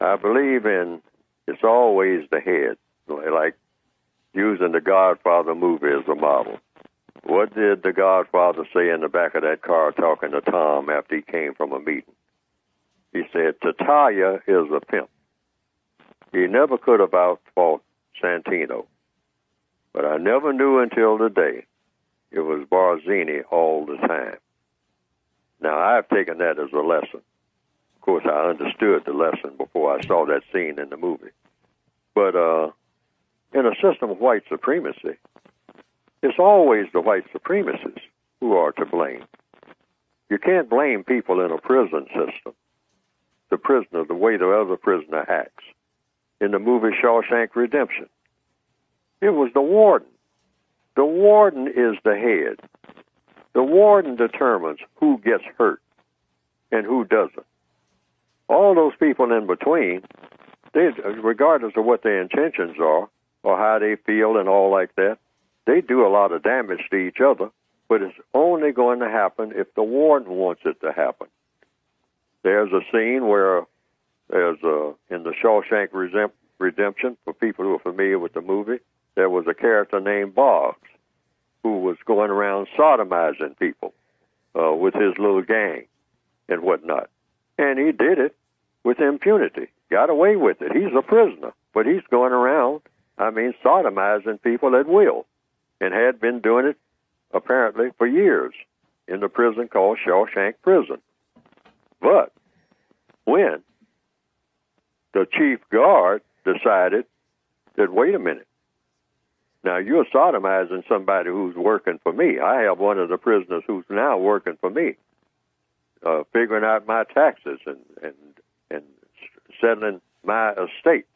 I believe in it's always the head, like using the Godfather movie as a model. What did the Godfather say in the back of that car talking to Tom after he came from a meeting? He said, Tatalia is a pimp. He never could have outfought Santino. But I never knew until today it was Barzini all the time. Now, I've taken that as a lesson. Of course, I understood the lesson before I saw that scene in the movie. But in a system of white supremacy, it's always the white supremacists who are to blame. You can't blame people in a prison system, the prisoner, the way the other prisoner acts. In the movie Shawshank Redemption, it was the warden. The warden is the head. The warden determines who gets hurt and who doesn't. All those people in between, they, regardless of what their intentions are or how they feel and all like that, they do a lot of damage to each other, but it's only going to happen if the warden wants it to happen. There's a scene where in the Shawshank Redemption, for people who are familiar with the movie, there was a character named Boggs who was going around sodomizing people with his little gang and whatnot. And he did it with impunity, got away with it. He's a prisoner, but he's going around, sodomizing people at will, and had been doing it apparently for years in the prison called Shawshank Prison. But when the chief guard decided that, wait a minute, now you're sodomizing somebody who's working for me. I have one of the prisoners who's now working for me, figuring out my taxes and settling my estate,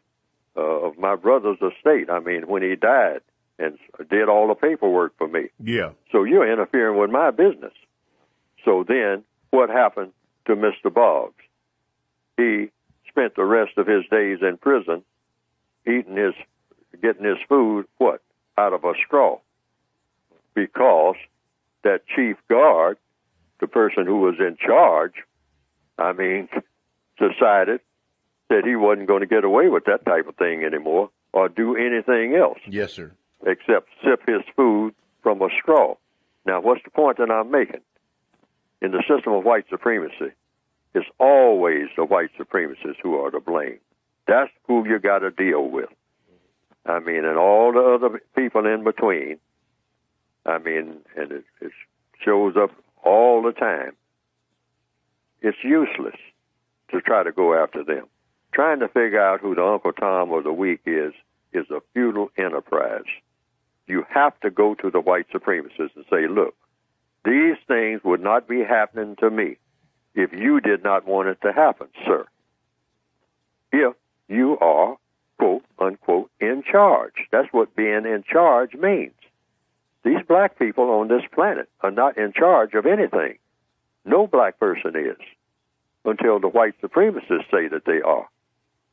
of my brother's estate. When he died, and did all the paperwork for me. Yeah. So you're interfering with my business. So then what happened to Mr. Boggs? He spent the rest of his days in prison getting his food, out of a straw. Because that chief guard, the person who was in charge, decided that he wasn't going to get away with that type of thing anymore or do anything else. Yes, sir. Except sip his food from a straw. Now, what's the point that I'm making? In the system of white supremacy, it's always the white supremacists who are to blame. That's who you got to deal with. And all the other people in between, and it shows up all the time. It's useless to try to go after them. Trying to figure out who the Uncle Tom of the week is a futile enterprise. You have to go to the white supremacists and say, look, these things would not be happening to me if you did not want it to happen, sir. If you are, quote, unquote, in charge. That's what being in charge means. These black people on this planet are not in charge of anything. No black person is until the white supremacists say that they are.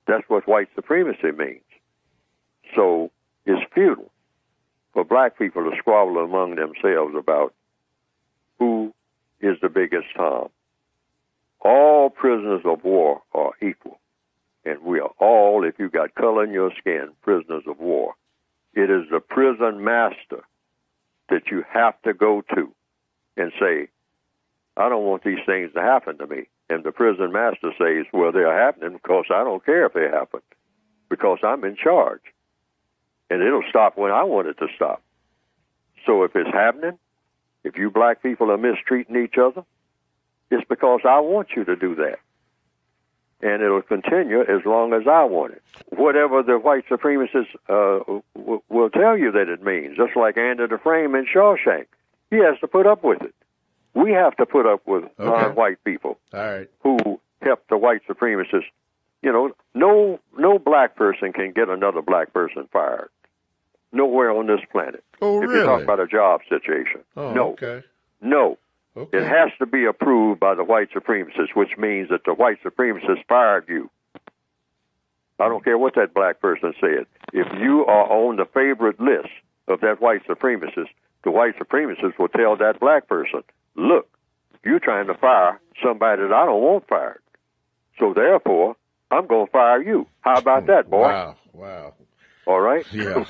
That's what white supremacy means. So it's futile for black people to squabble among themselves about who is the biggest Tom. All prisoners of war are equal. And we are all, if you've got color in your skin, prisoners of war. It is the prison master that you have to go to and say, I don't want these things to happen to me. And the prison master says, well, they're happening because I don't care if they happen, because I'm in charge. And it'll stop when I want it to stop. So if it's happening, if you black people are mistreating each other, it's because I want you to do that. And it'll continue as long as I want it. Whatever the white supremacists will tell you that it means, just like Andy Dufresne in Shawshank. He has to put up with it. We have to put up with non-white people who help the white supremacists. No black person can get another black person fired. Nowhere on this planet. Oh, if really? you talk about a job situation. Oh, no. okay. No. Okay. It has to be approved by the white supremacists, which means that the white supremacists fired you. I don't care what that black person said. If you are on the favorite list of that white supremacist, the white supremacists will tell that black person, look, you're trying to fire somebody that I don't want fired. So therefore, I'm going to fire you. How about that, boy? Wow. All right? Yeah.